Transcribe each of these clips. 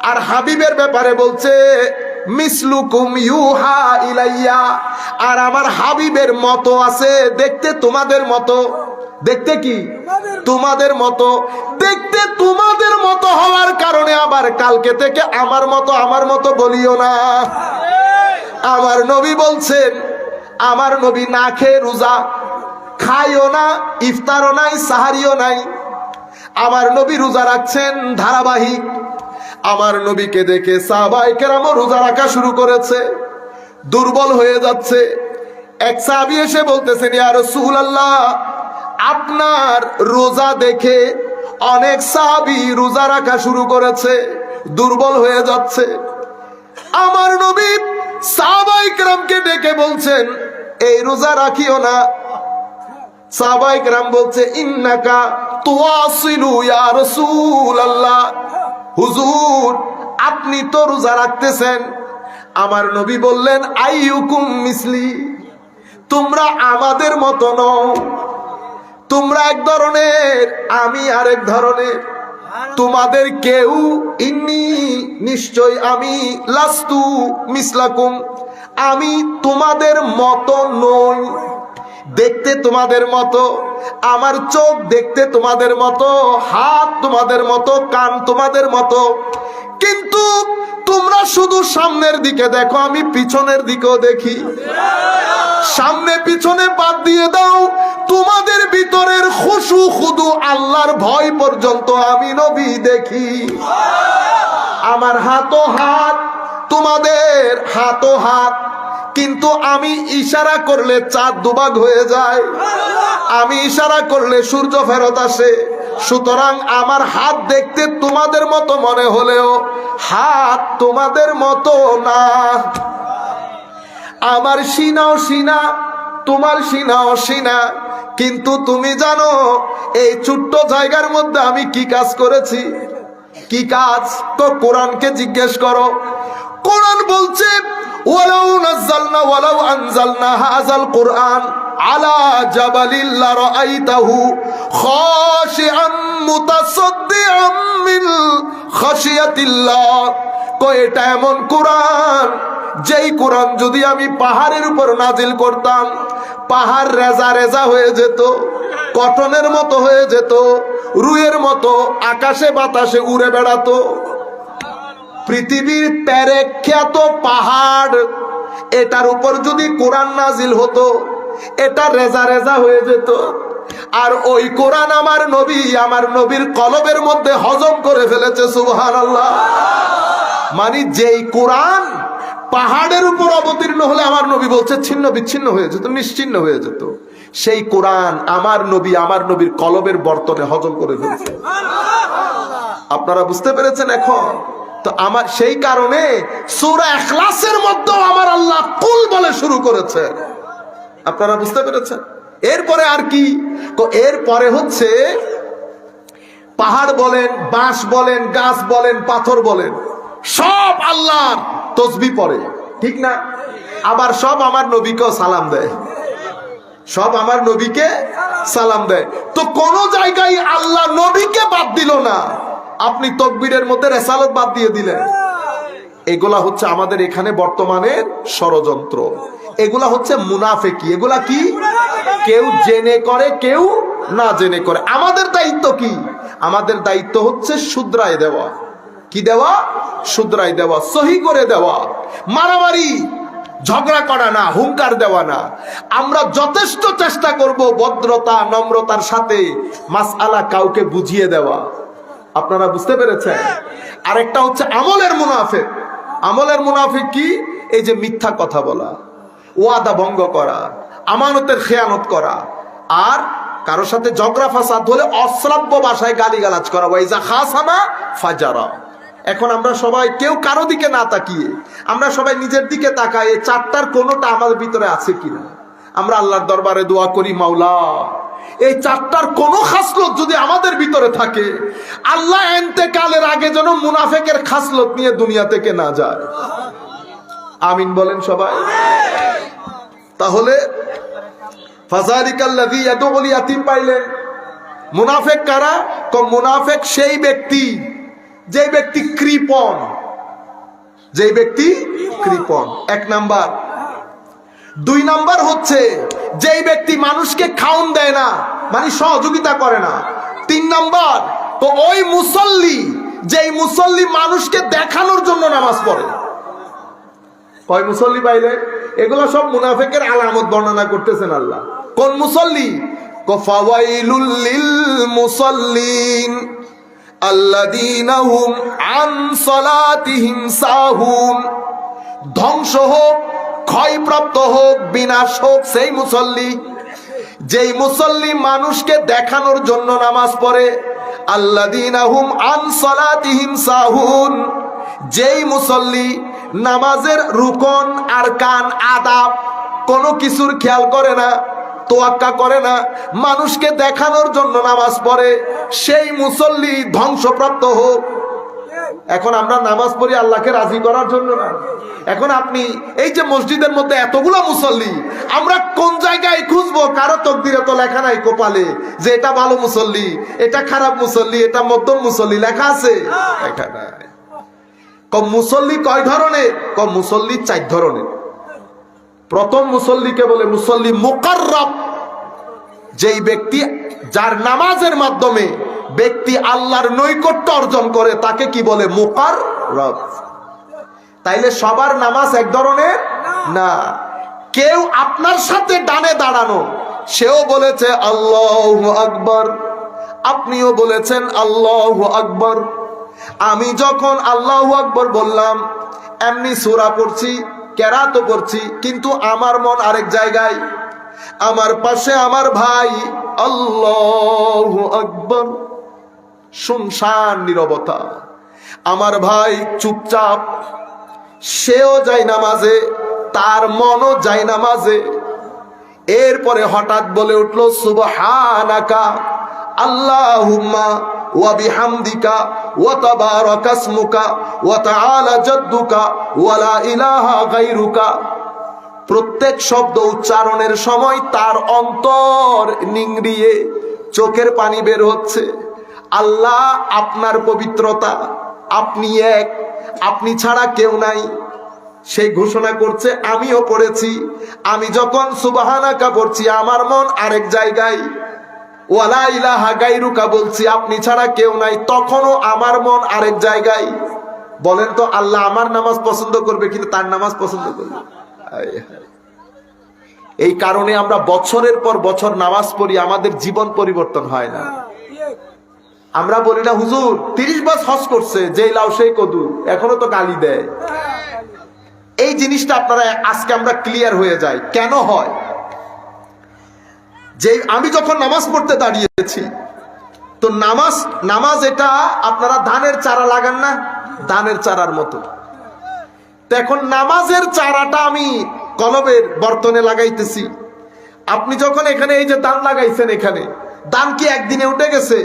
আর হাবিবের ব্যাপারে বলছে মিসলুকুম ইউহা ইলাইয়া, আর আমার হাবিবের মতো আছে দেখতে তোমাদের মতো। দেখতে কি? তোমাদের মতো। দেখতে তোমাদের মতো হওয়ার কারণে আবার কালকে থেকে আমার মতো বলিও না। আমার নবী বলছেন, আমার নবী না খেয়ে রোজা, খাইও না, ইফতারও নাই, সাহারিও নাই। আমার নবী রোজা রাখছেন ধারাবাহিক। আমার নবীকে দেখে সাহাবায়ে কেরামও রোজা রাখা শুরু করেছে, দুর্বল হয়ে যাচ্ছে। এক সাহাবী এসে বলতেছেন, ইয়া রাসূলুল্লাহ, আপনার রোজা দেখে অনেক সাহাবী রোজা রাখা শুরু করেছে, দুর্বল হয়ে যাচ্ছে। আমার নবী সাহাবায়ে কেরামকে ডেকে বলছেন, এই রোজা রাখিও না। সাহাবায়ে কেরাম বলছে, ইন্নাকা তুওয়াসিলু ইয়া রাসূলুল্লাহ, হুজুর আপনি তো রোজা রাখতেছেন। আমার নবী বললেন, আইয়ুকুম মিসলি, তোমরা আমাদের মতো নও, তোমরা এক ধরনের, আমি আরেক ধরনের। তোমাদের কেউ, ইন্নি নিশ্চয় আমি, লাস্তু মিসলাকুম, আমি তোমাদের মতো নই। দেখতে তোমাদের মতো, আমার চোখ দেখতে তোমাদের মতো, হাত তোমাদের মতো, কান তোমাদের মতো, কিন্তু তোমরা শুধু সামনের দিকে দেখো, আমি পিছনের দিকেও দেখি। সামনে পিছনে বাদ দিয়ে দাও, তোমাদের ভিতরের খুশু খুদু আল্লাহর ভয় পর্যন্ত আমি নবী দেখি। আমার হাতও হাত, তোমাদের হাতও হাত, কিন্তু আমি ইশারা করলে চাঁদ দুভাগ হয়ে যায়, আমি ইশারা করলে সূর্য ফেরত আসে। সুতরাং আমার হাত দেখতে তোমাদের মতো মনে হলেও হাত তোমাদের মতো না। আমার সিনাও সিনা, তোমার সিনাও সিনা, কিন্তু তুমি জানো এই ছোট্ট জায়গার মধ্যে আমি কি কাজ করেছি? কি কাজ? তো কোরআনকে জিজ্ঞেস করো। কোরআন বলছে, ওয়ালাউ আনজালনা হাযাল কুরআন আলা জাবালিন লারাআইতাহু খাশিআম মুতাসাদ্দিআম মিন খাশিয়াতিল্লাহ। এটা এমন কোরআন, যেই কোরআন যদি আমি পাহাড়ের উপর নাজিল করতাম, পাহাড় রেজা রেজা হয়ে যেত, কটনের মতো হয়ে যেত, রুইয়ের মতো আকাশে বাতাসে উড়ে বেড়াতো। পৃথিবীর পেরেখ্যাত পাহাড়, এটার উপর যদি কোরআন নাজিল হতো, এটা রেজা রেজা হয়ে যেত। আর ওই কোরআন আমার নবী, আমার নবীর কলবের মধ্যে হজম করে ফেলেছে। সুবহানাল্লাহ। মানে যেই কোরআন পাহাড়ের উপর অবতীর্ণ হলে আমার নবী বলছে ছিন্ন বিচ্ছিন্ন হয়ে যেত, নিশ্চিন্ন হয়ে যেত, সেই কোরআন আমার নবী, আমার নবীর কলবের বর্তনে হজম করে ফেলেছে। আপনারা বুঝতে পেরেছেন এখন? তো আমার সেই কারণে সূরা ইখলাসের মধ্যে আমার আল্লাহ কুল বলে শুরু করেছে। আপনারা বুঝতে পেরেছেন? এরপরে আর কি? তো এরপরে হচ্ছে পাহাড় বলেন, বাঁশ বলেন, গাছ বলেন, পাথর বলেন, সব আল্লাহর তসবিহ পড়ে, ঠিক না? আবার সব আমার নবীকেও সালাম দেয়, সব আমার নবীকে সালাম দেয়। তো কোন জায়গায় আল্লাহ নবীকে বাদ দিল না, আপনি তাকবীরের মধ্যে রিসালাত বাদ দিয়ে দিলেন। এগুলা হচ্ছে আমাদের এখানে বর্তমানের ষড়যন্ত্র, এগুলা হচ্ছে মুনাফিকি। এগুলা কি? কেউ জেনে করে, কেউ না জেনে করে। আমাদের দায়িত্ব কি? আমাদের দায়িত্ব হচ্ছে শুধরায় দেওয়া। কি দেওয়া? শুধরায় দেওয়া, সহি করে দেওয়া, মারামারি ঝগড়া করা না, হুঙ্কার দেওয়া না। আমরা যথেষ্ট চেষ্টা করব ভদ্রতা নম্রতার সাথে মাসআলা কাউকে বুঝিয়ে দেওয়া। আপনারা বুঝতে পেরেছেন? আরেকটা হচ্ছে আমলের মুনাফিক। আমলের মুনাফিক কি? এই যে মিথ্যা কথা বলা, ওয়াদা ভঙ্গ করা, আমানতের খেয়ানত করা, আর কারোর সাথে ঝগড়া ফাসাদ হলে অশ্রাব্য ভাষায় গালিগালাজ করা, ওয়াইজা খাসামা ফাজারা। এখন আমরা সবাই কেউ কারো দিকে না তাকিয়ে আমরা সবাই নিজের দিকে তাকাই, এই চারটার কোনোটা আমাদের ভিতরে আছে কিনা। আমরা আল্লাহর দরবারে দোয়া করি, মাওলা এই চারটার কোন খাসলত যদি আমাদের ভিতরে থাকে, আল্লাহ ইন্তেকালের আগে যেন মুনাফিকের খাসলত নিয়ে দুনিয়া থেকে না যায়। আমিন বলেন সবাই। তাহলে ফাযালিকাল্লাযী ইয়াদউল ইয়াতীম পাইলেন। মুনাফিক কারা? মুনাফিক সেই ব্যক্তি যে ব্যক্তি কৃপণ, যে ব্যক্তি কৃপণ, 1 নাম্বার। 2 নাম্বার হচ্ছে যেই ব্যক্তি মানুষকে খাওন দেয় না, মানে সহযোগিতা করে না। 3 নাম্বার তো ওই মুসল্লি, যেই মুসল্লি মানুষকে দেখানোর জন্য নামাজ পড়ে। কয় মুসল্লি পাইলেন? এগুলো সব মুনাফিকের আলামত বর্ণনা করতেছেন আল্লাহ। কোন মুসল্লি? ফাওয়াইলুল লিল মুসাল্লিন আল্লাযীনা হুম আন সালাতিহিম সাহুন। ধ্বংস হোক, ক্ষয়প্রাপ্ত হোক, বিনাশ হোক সেই মুসল্লি, যেই মুসল্লি মানুষকে দেখানোর জন্য নামাজ পড়ে। আল্লাযীনা হুম আন সালাতিহিম সাহুন, যেই মুসল্লি নামাজের রুকন আরকান আদাব কোনো কিছুর খেয়াল করে না, তোয়াক্কা করে না, মানুষকে দেখানোর জন্য নামাজ পড়ে, সেই মুসল্লি ধ্বংসপ্রাপ্ত হোক। এখন আমরা নামাজ পড়ি আল্লাহকে রাজি করার জন্য না। এখন আপনি এই যে মসজিদের মধ্যে এতগুলো মুসল্লি, আমরা কোন জায়গায় খুঁজবো? কারো তকদিরে তো লেখা নাই কপালে যে এটা ভালো মুসল্লি, এটা খারাপ মুসল্লি, এটা মধ্যম মুসল্লি, লেখা আছে? লেখা নাই। মুসল্লি কয় ধরনের? মুসল্লি 4 ধরনের। প্রথম মুসল্লিকে বলে মুসল্লি মুকাররব, যেই ব্যক্তি যার নামাজের মাধ্যমে ব্যক্তি আল্লাহর নৈকট্য অর্জন করে তাকে কি বলে? মুকাররব। তাইলে সবার নামাজ এক ধরনের না। কেউ আপনার সাথে ডানে দাঁড়ানো, সেও বলেছে আল্লাহু আকবার, আপনিও বলেছেন আল্লাহু আকবার। আমি যখন আল্লাহু আকবার বললাম, এমনি সূরা পড়ছি, কেরাতও পড়ছি, কিন্তু আমার মন আরেক জায়গায়। আমার পাশে আমার ভাই আল্লাহু আকবার, শুনশান নীরবতা। আমার ভাই চুপচাপ, সেও যায় নামাজে, তার মনও যায় নামাজে। এরপরে হঠাৎ বলে উঠলো সুবহানাকা আল্লাহুম্মা ওয়া বিহামদিকা ওয়া তাবারাকা ইসমুকা ওয়া তাআলা জাদ্দুকা ওয়া লা ইলাহা গায়রুকা। প্রত্যেক শব্দ উচ্চারণের সময় তার অন্তর নিংড়িয়ে চোখের পানি বের হচ্ছে। আল্লাহ আপনার পবিত্রতা, আপনি এক, আপনি ছাড়া কেউ নাই, সেই ঘোষণা করছে। আমিও পড়েছি, আমি যখন সুবহানাকা পড়ছি আমার মন আরেক জায়গায়, ওয়ালা ইলাহা গায়রুকা বলছি আপনি ছাড়া কেউ নাই, তখনও আমার মন আরেক জায়গায়। বলেন তো আল্লাহ আমার নামাজ পছন্দ করবে কিন্তু তার নামাজ পছন্দ করবে? এই কারণে আমরা বছরের পর বছর নামাজ পড়ি, আমাদের জীবন পরিবর্তন হয় না। আমরা বলি না হুজুর 30 বছর হজ করছে, যেই লাউ সেই কদু, এখনো তো গালি দেয়। এই জিনিসটা আপনারা আজকে আমরা ক্লিয়ার হয়ে যাই কেন হয়। যে আমি যখন নামাজ পড়তে দাঁড়িয়েছি, তো নামাজ এটা আপনারা ধানের চারা লাগান না, ধানের চারার মতো। তো এখন নামাজের চারাটা আমি কলবের বর্তনে লাগাইতেছি। আপনি যখন এখানে এই যে ধান লাগাইছেন, এখানে ধান কি একদিনে উঠে গেছে?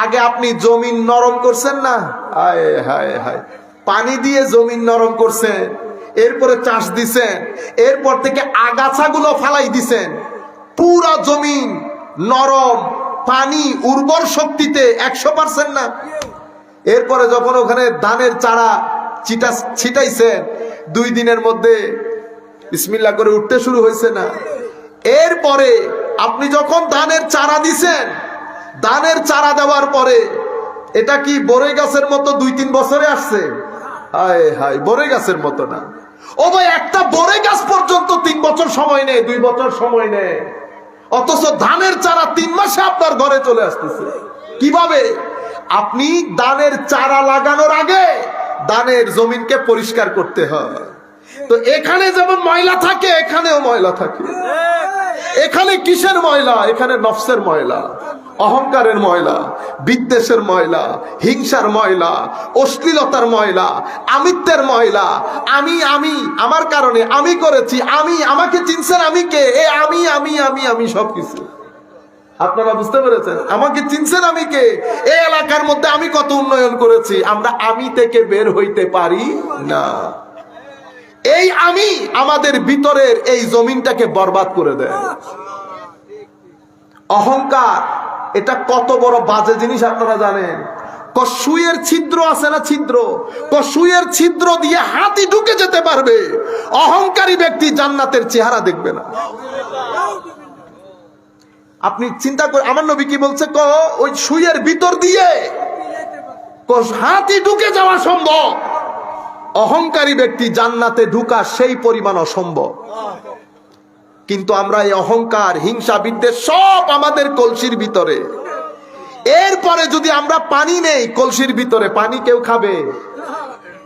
আগে আপনি জমিন নরম করছেন না, হায় হায় হায়, পানি দিয়ে জমিন নরম করছেন, এরপরে চাষ দিছেন, এরপর থেকে আগাছাগুলো ফালাই দিছেন, পুরা জমিন নরম, পানি উর্বর শক্তিতে 100% না। এরপরে যখন ওখানে ধানের চারা ছিটাইছেন, 2 দিনের মধ্যে বিসমিল্লাহ করে উঠতে শুরু হয়েছে না? এরপরে আপনি যখন ধানের চারা দিছেন, ধানের চারা দেওয়ার পরে এটা কি বড়ই গাছের মতো 2-3 বছরে আসছে? হায় হায়, বড়ই গাছের মতো না। ও ভাই, একটা বড়ই গাছ পর্যন্ত 3 বছর সময় নেয়, 2 বছর সময় নেয়, অথচ ধানের চারা 3 মাসে আপনার ঘরে চলে আসতেছে। কিভাবে? আপনি ধানের চারা লাগানোর আগে ধানের জমিনকে পরিষ্কার করতে হয়। তো এখানে যেমন ময়লা থাকে, এখানেও ময়লা থাকে। এখানে কিসের ময়লা? এখানে নফসের ময়লা, অহংকারের ময়লা, বিদ্বেষের ময়লা, হিংসার ময়লা, অশ্লীলতার ময়লা, আমিত্বের ময়লা। আমি আমার কারণে, আমি করেছি, আমাকে চিনছেন, আমি কে? আমি সবকিছু। আপনারা বুঝতে পেরেছেন? আমাকে চিনছেন, আমি কে? এই এলাকার মধ্যে আমি কত উন্নয়ন করেছি। আমরা আমি থেকে বের হইতে পারি না। এই আমি আমাদের ভিতরের এই জমিনটাকে বরবাদ করে দেয়। অহংকার এটা কত বড় বাজে জিনিস আপনারা জানেন? সুইয়ের ছিদ্র আছে না, ছিদ্র, সুইয়ের ছিদ্র দিয়ে হাতি ঢুকে যেতে পারবে, অহংকারী ব্যক্তি জান্নাতের চেহারা দেখবে না। আপনি চিন্তা করে, আমার নবী কি বলছে, ওই সুইয়ের ভিতর দিয়ে হাতি ঢুকে যাওয়া সম্ভব, অহংকারী ব্যক্তি জান্নাতে ঢুকা সেই পরিমাণ অসম্ভব। কিন্তু আমরা এই অহংকার, হিংসা, বিদ্বেষ সব আমাদের কলসির ভিতরে। এরপরে যদি আমরা পানি নেই কলসির ভিতরে, পানি কেউ খাবে?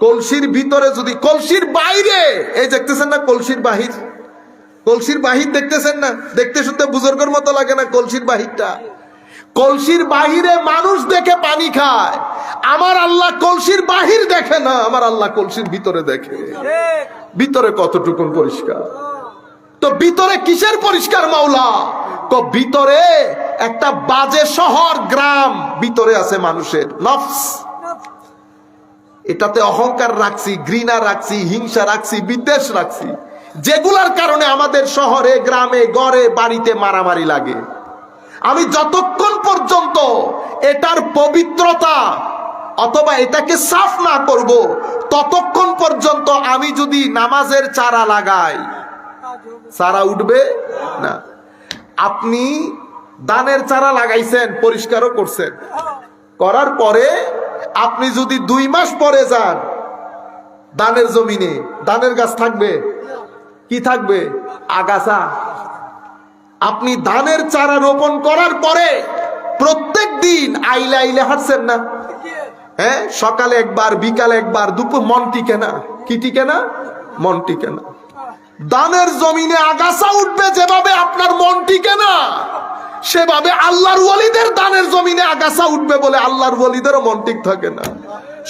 কলসির ভিতরে যদি, কলসির বাইরে, এই দেখতেছেন না কলসির বাহির, কলসির বাহির দেখতেছেন না, দেখতে শুনতে বুজুর্গের মতো লাগে না কলসির বাহিরটা? কলসির বাহিরে মানুষ দেখে পানি খায়, আমার আল্লাহ কলসির বাহির দেখে না, আমার আল্লাহ কলসির ভিতরে দেখে। ভিতরে কতটুকুন পরিষ্কার? তো ভিতরে কিসের পরিষ্কার মাওলা? ভিতরে একটা বাজে শহর, গ্রাম ভিতরে আছে মানুষের নফস। এটাতে অহংকার রাখছি, ঘৃণা রাখছি, হিংসা রাখছি, বিদ্বেষ রাখছি, যেগুলার কারণে আমাদের শহরে, গ্রামে, গড়ে, বাড়িতে মারামারি লাগে। আমি যতক্ষণ পর্যন্ত এটার পবিত্রতা অথবা এটাকে সাফ না করব, ততক্ষণ পর্যন্ত আমি যদি নামাজের চারা লাগাই, চারা উঠবে না। আপনি দানের চারা লাগাইছেন, পরিষ্কারও করছেন, করার পরে আপনি যদি 2 মাস পরে যান দানের জমিনে, দানের গাছ থাকবে? কি থাকবে? আগাছা। আপনি ধানের চারা রোপণ করার পরে প্রত্যেক দিন আইলে আইলে হাঁটছেন না? হ্যাঁ, সকালে একবার, বিকালে একবার, দুপুর, মন টিকে না। কি টিকে না? মন টিকে না। দানের জমিনে আগাছা উঠবে যেভাবে আপনার মন টিকে না, সেভাবে আল্লাহর ওয়ালিদের দানের জমিনে আগাছা উঠবে বলে আল্লাহর ওয়ালিদেরও মন ঠিক থাকে না।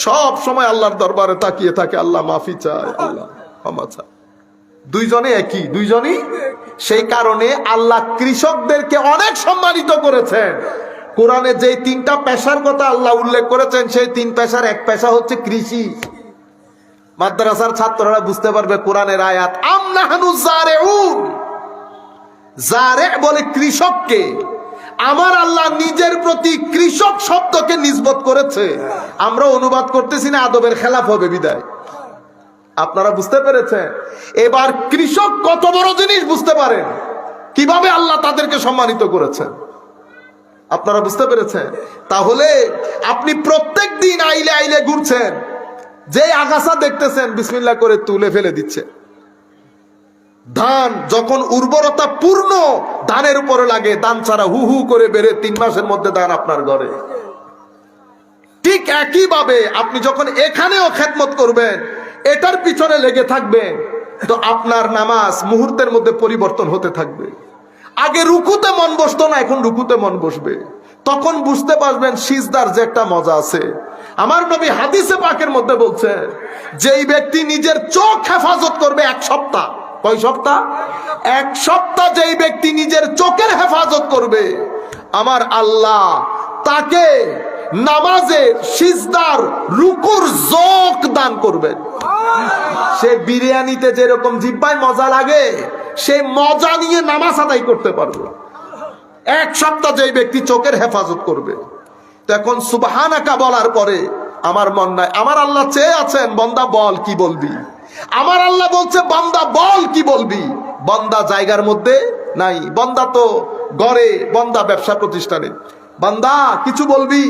সব সময় আল্লাহর দরবারে তাকিয়ে থাকে, আল্লাহ মাফি চায়, আল্লাহ ক্ষমা চায়। দুইজনে একই, দুইজনই। সেই কারণে আল্লাহ কৃষকদেরকে অনেক সম্মানিত করেছেন। কোরআনে যে 3টা পেশার কথা আল্লাহ উল্লেখ করেছেন, সেই 3 পেশার এক পেশা হচ্ছে কৃষি। মাদ্রাসার ছাত্ররা বুঝতে পারবে কোরআনের আয়াত। আমনাহানু জারেউন, জারে বলে কৃষককে। আমার আল্লাহ নিজের প্রতি কৃষক শব্দকে নিসবত করেছে। আমরা অনুবাদ করতেছি না, আদবের খেলাফ হবে বিদায়। আপনারা বুঝতে পেরেছেন? এবার কৃষক কত বড় জিনিস বুঝতে পারেন, কিভাবে আল্লাহ তাদেরকে সম্মানিত করেছেন। আপনারা বুঝতে পেরেছেন? তাহলে আপনি প্রত্যেক দিন আইলে আইলে ঘুরছেন, যে আগাছা দেখতেছেন বিসমিল্লাহ করে তুলে ফেলে দিচ্ছে। ধান যখন উর্বরতা পূর্ণ ধানের উপরে লাগে, ধান ছাড়া হু হু করে বেড়ে 3 মাসের মধ্যে ধান আপনার ঘরে। ঠিক একইভাবে আপনি যখন এখানেও খেদমত করবেন, এটার পিছনে লেগে থাকবেন, তো আপনার নামাজ মুহূর্তের মধ্যে পরিবর্তন হতে থাকবে। আগে রুকুতে মন বসতো না, এখন রুকুতে মন বসবে। তখন বুঝতে পারবেন সিজদার যে একটা মজা আছে। আমার নবী হাদিসে পাকের মধ্যে বলছেন, যেই ব্যক্তি নিজের চোখ হেফাজত করবে 1 সপ্তাহ, কয় সপ্তাহ? 1 সপ্তাহ যেই ব্যক্তি নিজের চোখের হেফাজত করবে, আমার আল্লাহ তাকে নামাজে সিজদার রুকুর যোগ দান করবেন। সে বিরিয়ানিতে যেরকম জিহ্বায় মজা লাগে, সেই মজা নিয়ে নামাজ আদায় করতে পারবে 1 সপ্তাহ যেই ব্যক্তি চোখের হেফাজত করবে। তো এখন সুবহানাকা বলার পরে আমার মন নাই, আমার আল্লাহ চেয়ে আছেন বান্দা বল কি বলবি। আমার আল্লাহ বলছে বান্দা বল কি বলবি। বান্দা জায়গার মধ্যে নাই, বান্দা তো ঘরে, বান্দা ব্যবসা প্রতিষ্ঠানে। বান্দা কিছু বলবি,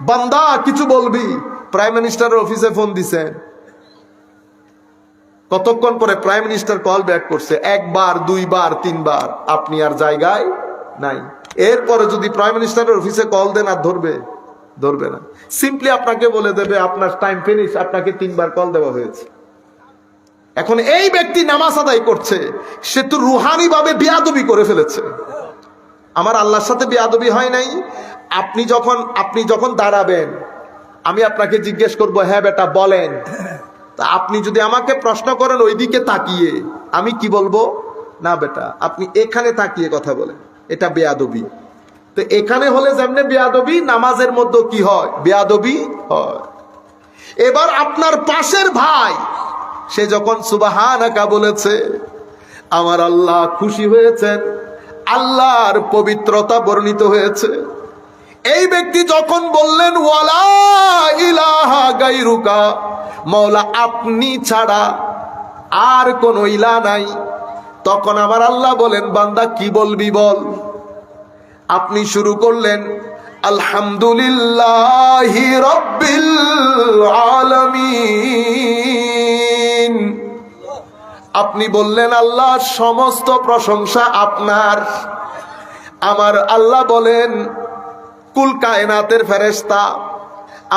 বান্দা কিছু বলবি। প্রাইম মিনিস্টারের অফিসে ফোন দিছেন, কতক্ষণ পরে প্রাইম মিনিস্টার কল ব্যাক করছে, 1 বার 2 বার 3 বার, আপনি আর জায়গায় নাই। এরপরে যদি প্রাইম মিনিস্টারের অফিসে কল দেন, আর ধরবে না। সিম্পলি আপনাকে বলে দেবে আপনার টাইম ফিনিশ, আপনাকে 3 বার কল দেওয়া হয়েছে। এখন এই ব্যক্তি নামাজ আদায় করছে, সে তো রুহানি ভাবে বেয়াদবি করে ফেলেছে। আমার আল্লাহর সাথে বেয়াদবি হয় নাই। আপনি যখন দাঁড়াবেন, আমি আপনাকে জিজ্ঞেস করব, হ্যাঁ বেটা বলেন। তা আপনি যদি আমাকে প্রশ্ন করেন ওইদিকে তাকিয়ে, আমি কি বলবো? না বেটা আপনি এখানে তাকিয়ে কথা বলেন, এটা বেয়াদবি। তো এখানে হলে যেমনে বেয়াদবি, নামাজের মধ্যে কি হয়? বেয়াদবি হয়। এবার আপনার পাশের ভাই, সে যখন সুবহানাকা বলেছে, আমার আল্লাহ খুশি হয়েছেন, আল্লাহর পবিত্রতা বর্ণিত হয়েছে। এই ব্যক্তি যখন বললেন ওয়ালা ইলাহা গায়রুকা, মওলা আপনি ছাড়া আর কোন ইলাহ নাই, তখন আমার আল্লাহ বলেন বান্দা কি বলবি বল। আপনি শুরু করলেন আলহামদুলিল্লাহি রাব্বিল আলামিন। আপনি বললেন আল্লাহ সমস্ত প্রশংসা আপনার। আমার আল্লাহ বলেন কুল কায়নাতের ফেরেশতা,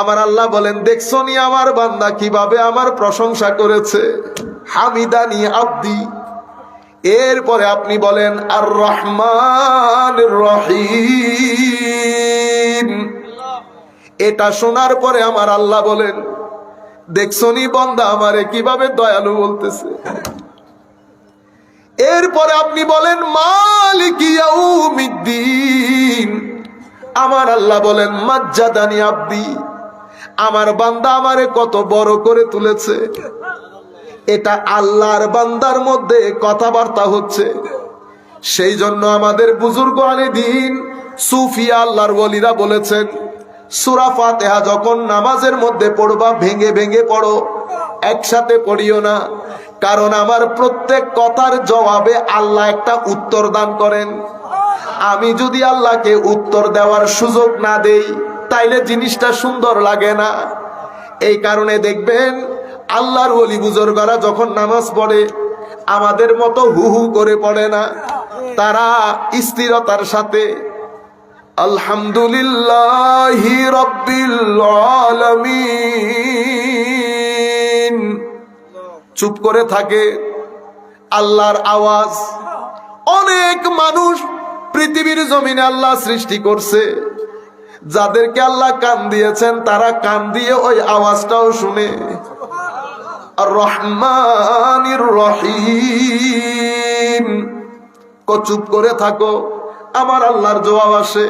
আমার আল্লাহ বলেন দেখছো নি আমার বান্দা কিভাবে আমার প্রশংসা করেছে, হামিদানি আব্দি। এরপরে আপনি বলেন আর রহমানির রহিম। এটা শোনার পরে আমার আল্লাহ বলেন দেখছো নি বান্দা আমারে কিভাবে দয়ালু বলতেছে। এরপরে আপনি বলেন মালিক ইয়াউমিদ্দিন। আমার আল্লাহ বলেন মাজ্জাদানি আব্দি, আমার বান্দা আমারে কত বড় করে তুলেছে। এটা আল্লাহর বান্দার মধ্যে কথাবার্তা হচ্ছে। সেই জন্য আমাদের বুজুর্গ আলী দিন সুফিয়া আল্লাহর ওলিরা বলেছেন সূরা ফাতিহা যখন নামাজের মধ্যে পড়বা ভেঙে ভেঙে পড়ো, একসাথে পড়িও না। কারণ আমার প্রত্যেক কথার জবাবে আল্লাহ একটা উত্তর দান করেন। আমি যদি আল্লাহকে উত্তর দেওয়ার সুযোগ না দেই তাইলে জিনিসটা সুন্দর লাগে না। এই কারণে দেখবেন আল্লাহর ওলি বুজুর্গরা যখন নামাজ পড়ে আমাদের মতো হু হু করে পড়ে না, তারা স্থিরতার সাথে আলহামদুলিল্লাহি রাব্বিল আলামিন চুপ করে থাকে। আল্লাহর আওয়াজ, অনেক মানুষ পৃথিবীর জমিনে আল্লাহ সৃষ্টি করছে, যাদেরকে আল্লাহ কান দিয়েছেন তারা কান দিয়ে ওই আওয়াজটাও শুনে। আর রহমানির রহিম চুপ করে থাকো, আমার আল্লাহর জবাব আসে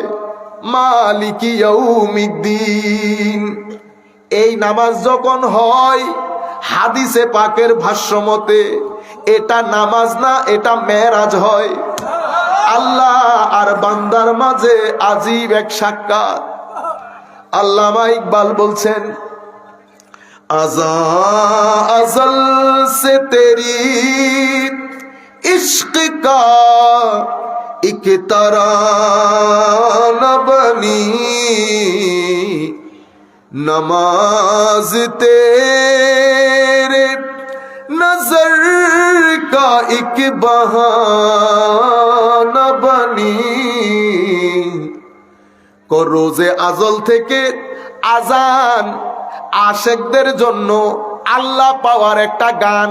মালিকি ইয়াউমিদ্দিন। এই নামাজ যখন হয় হাদিসে পাকের ভাষ্য মতে এটা নামাজ না, এটা মেরাজ হয়। আল্লাহ আর বান্দার মাঝে আজীব এক সাক্ষাৎ। আল্লামা ইকবাল বলছেন আজা আজল সে তেরি ইশক কা এক তারানা বনি, नमाज तेरे नजर का एक बहाना बनी। রোজে আজল থেকে আজান আশেকদের জন্য আল্লাহ পাওয়ার একটা গান।